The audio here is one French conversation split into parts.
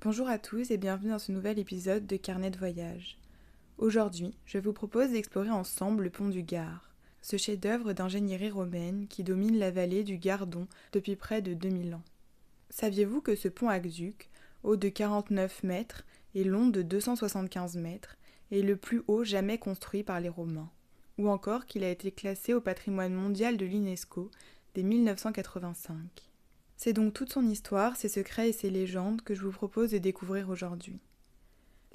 Bonjour à tous et bienvenue dans ce nouvel épisode de Carnet de voyage. Aujourd'hui, je vous propose d'explorer ensemble le pont du Gard, ce chef-d'œuvre d'ingénierie romaine qui domine la vallée du Gardon depuis près de 2000 ans. Saviez-vous que ce pont aqueduc, haut de 49 mètres et long de 275 mètres, est le plus haut jamais construit par les Romains, ou encore qu'il a été classé au patrimoine mondial de l'UNESCO dès 1985. C'est donc toute son histoire, ses secrets et ses légendes que je vous propose de découvrir aujourd'hui.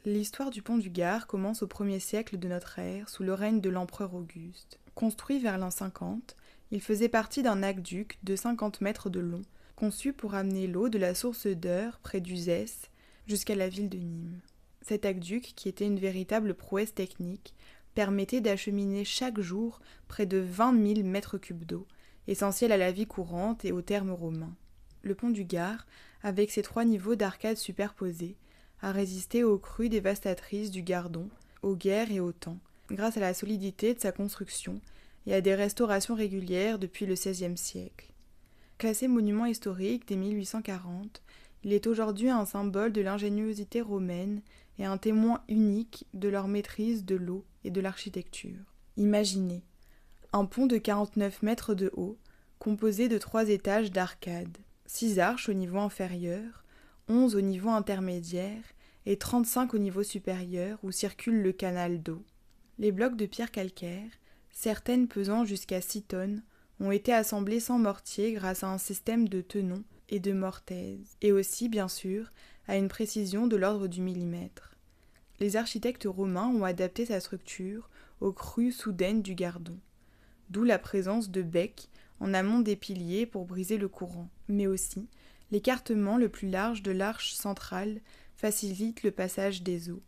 L'histoire du pont du Gard commence au 1er siècle de notre ère, sous le règne de l'empereur Auguste. Construit vers l'an 50, il faisait partie d'un aqueduc de 50 mètres de long, conçu pour amener l'eau de la source d'Eure, près d'Uzès, jusqu'à la ville de Nîmes. Cet aqueduc, qui était une véritable prouesse technique, permettait d'acheminer chaque jour près de 20 000 mètres cubes d'eau, essentiel à la vie courante et aux thermes romains. Le pont du Gard, avec ses 3 niveaux d'arcades superposés, a résisté aux crues dévastatrices du Gardon, aux guerres et aux temps, grâce à la solidité de sa construction et à des restaurations régulières depuis le XVIe siècle. Classé monument historique dès 1840, il est aujourd'hui un symbole de l'ingéniosité romaine et un témoin unique de leur maîtrise de l'eau et de l'architecture. Imaginez, un pont de 49 mètres de haut, composé de 3 étages d'arcades. 6 arches au niveau inférieur, 11 au niveau intermédiaire et 35 au niveau supérieur où circule le canal d'eau. Les blocs de pierre calcaire, certaines pesant jusqu'à 6 tonnes, ont été assemblés sans mortier grâce à un système de tenons et de mortaises, et aussi, bien sûr, à une précision de l'ordre du millimètre. Les architectes romains ont adapté sa structure aux crues soudaines du Gardon, d'où la présence de becs en amont des piliers pour briser le courant, mais aussi l'écartement le plus large de l'arche centrale facilite le passage des eaux.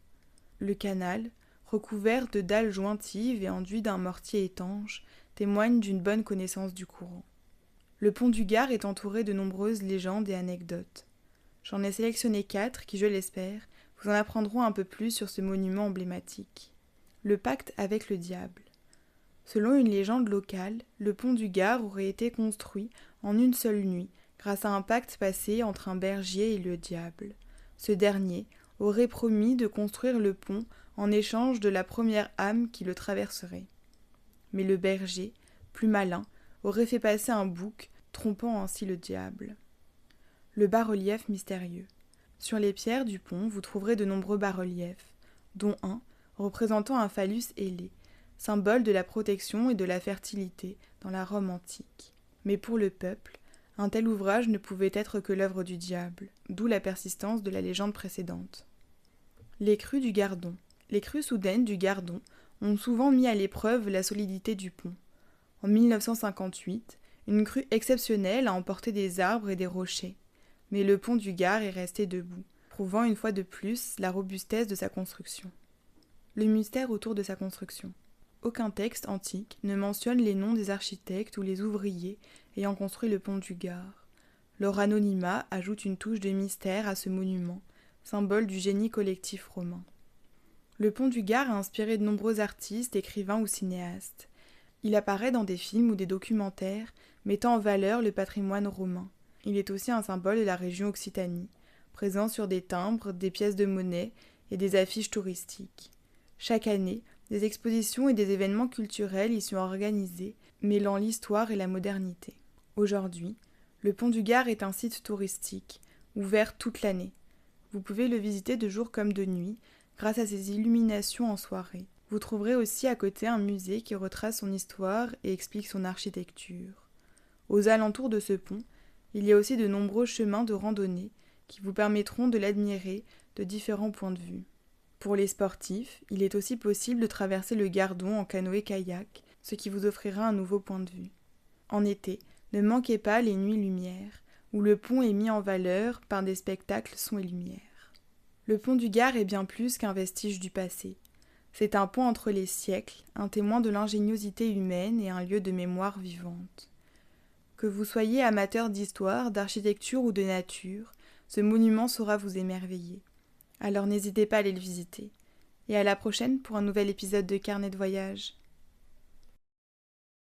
Le canal, recouvert de dalles jointives et enduit d'un mortier étanche, témoigne d'une bonne connaissance du courant. Le pont du Gard est entouré de nombreuses légendes et anecdotes. J'en ai sélectionné 4 qui, je l'espère, vous en apprendront un peu plus sur ce monument emblématique. Le pacte avec le diable. Selon une légende locale, le pont du Gard aurait été construit en une seule nuit, grâce à un pacte passé entre un berger et le diable. Ce dernier aurait promis de construire le pont en échange de la première âme qui le traverserait. Mais le berger, plus malin, aurait fait passer un bouc, trompant ainsi le diable. Le bas-relief mystérieux. Sur les pierres du pont, vous trouverez de nombreux bas-reliefs, dont un représentant un phallus ailé, symbole de la protection et de la fertilité dans la Rome antique. Mais pour le peuple, un tel ouvrage ne pouvait être que l'œuvre du diable, d'où la persistance de la légende précédente. Les crues du Gardon. Les crues soudaines du Gardon ont souvent mis à l'épreuve la solidité du pont. En 1958, une crue exceptionnelle a emporté des arbres et des rochers, mais le pont du Gard est resté debout, prouvant une fois de plus la robustesse de sa construction. Le mystère autour de sa construction. Aucun texte antique ne mentionne les noms des architectes ou les ouvriers ayant construit le pont du Gard. Leur anonymat ajoute une touche de mystère à ce monument, symbole du génie collectif romain. Le pont du Gard a inspiré de nombreux artistes, écrivains ou cinéastes. Il apparaît dans des films ou des documentaires mettant en valeur le patrimoine romain. Il est aussi un symbole de la région Occitanie, présent sur des timbres, des pièces de monnaie et des affiches touristiques. Chaque année, des expositions et des événements culturels y sont organisés, mêlant l'histoire et la modernité. Aujourd'hui, le pont du Gard est un site touristique, ouvert toute l'année. Vous pouvez le visiter de jour comme de nuit, grâce à ses illuminations en soirée. Vous trouverez aussi à côté un musée qui retrace son histoire et explique son architecture. Aux alentours de ce pont, il y a aussi de nombreux chemins de randonnée qui vous permettront de l'admirer de différents points de vue. Pour les sportifs, il est aussi possible de traverser le Gardon en canoë-kayak, ce qui vous offrira un nouveau point de vue. En été, ne manquez pas les nuits lumière, où le pont est mis en valeur par des spectacles son et lumière. Le pont du Gard est bien plus qu'un vestige du passé. C'est un pont entre les siècles, un témoin de l'ingéniosité humaine et un lieu de mémoire vivante. Que vous soyez amateur d'histoire, d'architecture ou de nature, ce monument saura vous émerveiller. Alors n'hésitez pas à aller le visiter. Et à la prochaine pour un nouvel épisode de Carnet de voyage.